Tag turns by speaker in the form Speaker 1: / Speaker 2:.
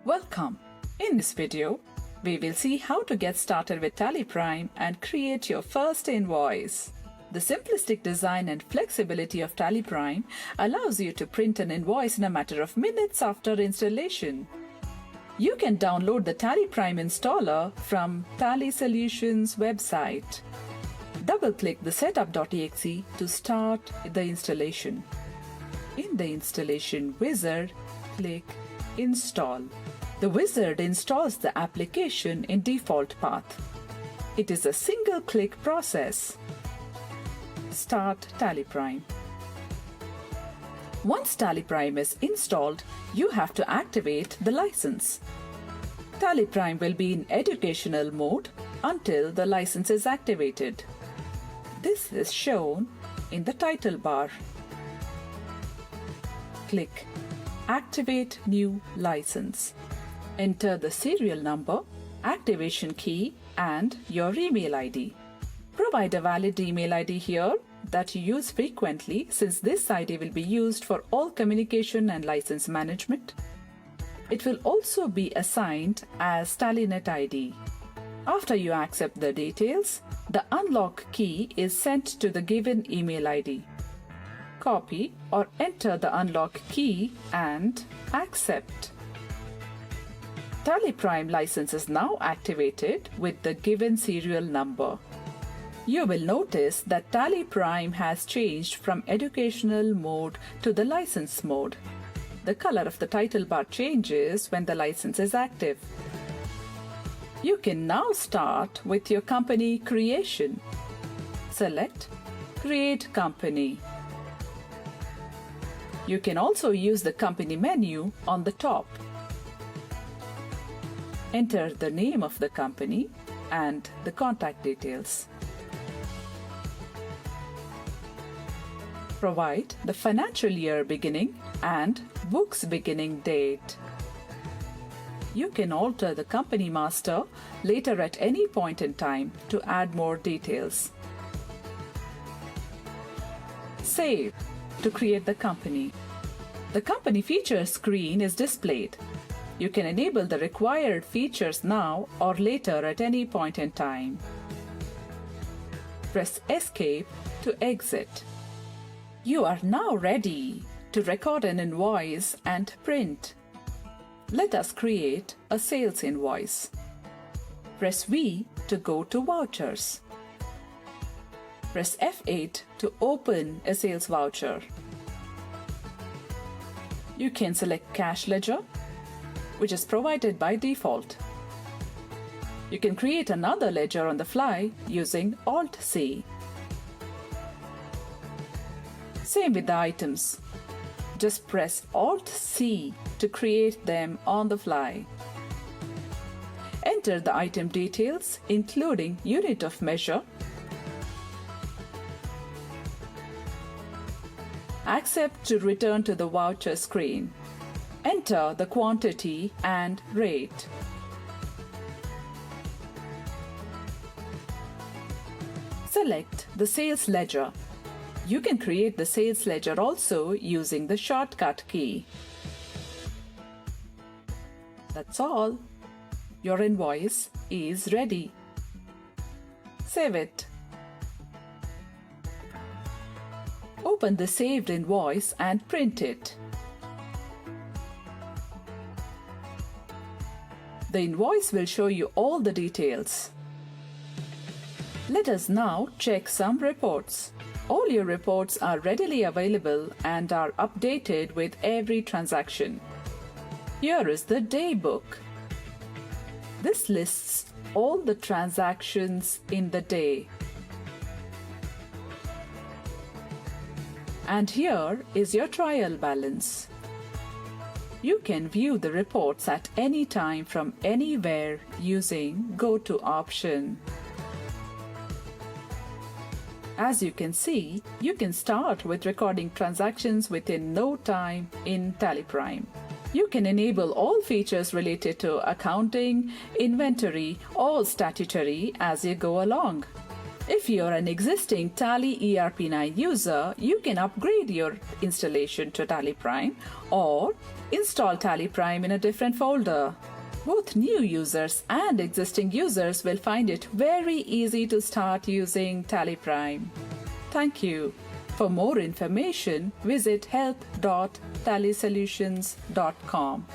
Speaker 1: Welcome! In this video, we will see how to get started with Tally Prime and create your first invoice. The simplistic design and flexibility of Tally Prime allows you to print an invoice in a matter of minutes after installation. You can download the Tally Prime installer from Tally Solutions website. Double-click the setup.exe to start the installation. In the installation wizard, click Install. The wizard installs the application in default path. It is a single-click process. Start Tally Prime. Once Tally Prime is installed, you have to activate the license. Tally Prime will be in educational mode until the license is activated. This is shown in the title bar. Click Activate New License. Enter the serial number, activation key, and your email ID. Provide a valid email ID here that you use frequently, since this ID will be used for all communication and license management. It will also be assigned as TallyNet ID. After you accept the details, the unlock key is sent to the given email ID. Copy or enter the unlock key and accept. Tally Prime license is now activated with the given serial number. You will notice that Tally Prime has changed from educational mode to the license mode. The color of the title bar changes when the license is active. You can now start with your company creation. Select Create Company. You can also use the company menu on the top. Enter the name of the company and the contact details. Provide the financial year beginning and books beginning date. You can alter the company master later at any point in time to add more details. Save to create the company. The company features screen is displayed. You can enable the required features now or later at any point in time. Press Escape to exit. You are now ready to record an invoice and print. Let us create a sales invoice. Press V to go to vouchers. Press F8 to open a sales voucher. You can select Cash Ledger, which is provided by default. You can create another ledger on the fly using Alt-C. Same with the items. Just press Alt-C to create them on the fly. Enter the item details, including unit of measure. Accept to return to the voucher screen. Enter the quantity and rate. Select the sales ledger. You can create the sales ledger also using the shortcut key. That's all. Your invoice is ready. Save it. Open the saved invoice and print it. The invoice will show you all the details. Let us now check some reports. All your reports are readily available and are updated with every transaction. Here is the day book. This lists all the transactions in the day. And here is your trial balance. You can view the reports at any time from anywhere using Go to option. As you can see, you can start with recording transactions within no time in Tally Prime. You can enable all features related to accounting, inventory, or statutory as you go along. If you're an existing Tally ERP9 user, you can upgrade your installation to Tally Prime or install Tally Prime in a different folder. Both new users and existing users will find it very easy to start using Tally Prime. Thank you. For more information, visit help.tallysolutions.com.